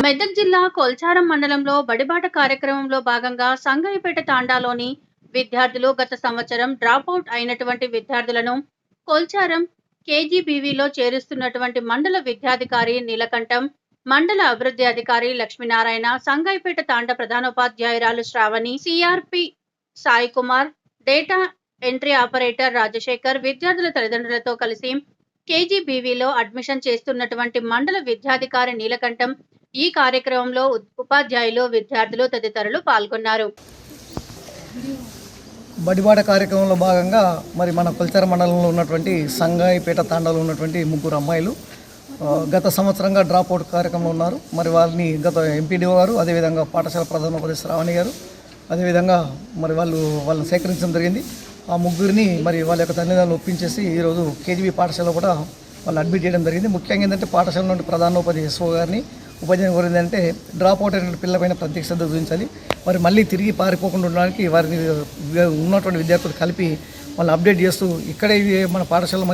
మెదక్ జిల్లా కొల్చారం మండలంలో బడిబాట కార్యక్రమంలో భాగంగా సంగయ్యపేట తాండాలోని విద్యార్థులు గత సంవత్సరం డ్రాపౌట్ అయినటువంటి విద్యార్థులను కొల్చారం కేజీబీవీలో చేరుస్తున్నటువంటి మండల విద్యాధికారి నీలకంఠం, మండల అభివృద్ధి అధికారి లక్ష్మీనారాయణ, సంగయ్యపేట తాండా ప్రధానోపాధ్యాయురాలు Sravani, CRP Sai Kumar, data entry operator Rajasekhar విద్యార్థుల తల్లిదండ్రులతో కలిసి కేజీబీవీలో అడ్మిషన్ చేస్తున్నటువంటి మండల విద్యాధికారి నీలకంఠం ఈ కార్యక్రమంలో ఉపాధ్యాయులు, విద్యార్థులు తదితరులు పాల్గొన్నారు. బడిబాట కార్యక్రమంలో భాగంగా మరి మన కొల్చారం మండలంలో ఉన్నటువంటి సంగాయిపేట తాండాలో ఉన్నటువంటి ముగ్గురు అమ్మాయిలు గత సంవత్సరంగా డ్రాప్ అవుట్ కార్యక్రమంలో ఉన్నారు. మరి వాళ్ళని గత ఎంపీడీఓ గారు, అదేవిధంగా పాఠశాల ప్రధానోపాధ్యాయులు శ్రావణి గారు, అదేవిధంగా మరి వాళ్ళని సేకరించడం జరిగింది. ఆ ముగ్గురిని మరి వాళ్ళ యొక్క తల్లిదండ్రులు ఒప్పించేసి ఈరోజు కేజీబీ పాఠశాలలో కూడా వాళ్ళు అడ్మిట్ చేయడం జరిగింది. ముఖ్యంగా ఏంటంటే పాఠశాల నుండి ప్రధానోపాధ్యాయ ఎస్ఓ గారిని ఉపాధ్యాయుని కోరిందంటే డ్రాప్ అవుట్ అయిన పిల్లలపైన ప్రత్యేక శ్రద్ధ చూపించాలి. మరి మళ్ళీ తిరిగి పారిపోకుండా ఉండడానికి వారిని ఉన్నటువంటి విద్యార్థులు కలిపి వాళ్ళని అప్డేట్ చేస్తూ ఇక్కడే మన పాఠశాల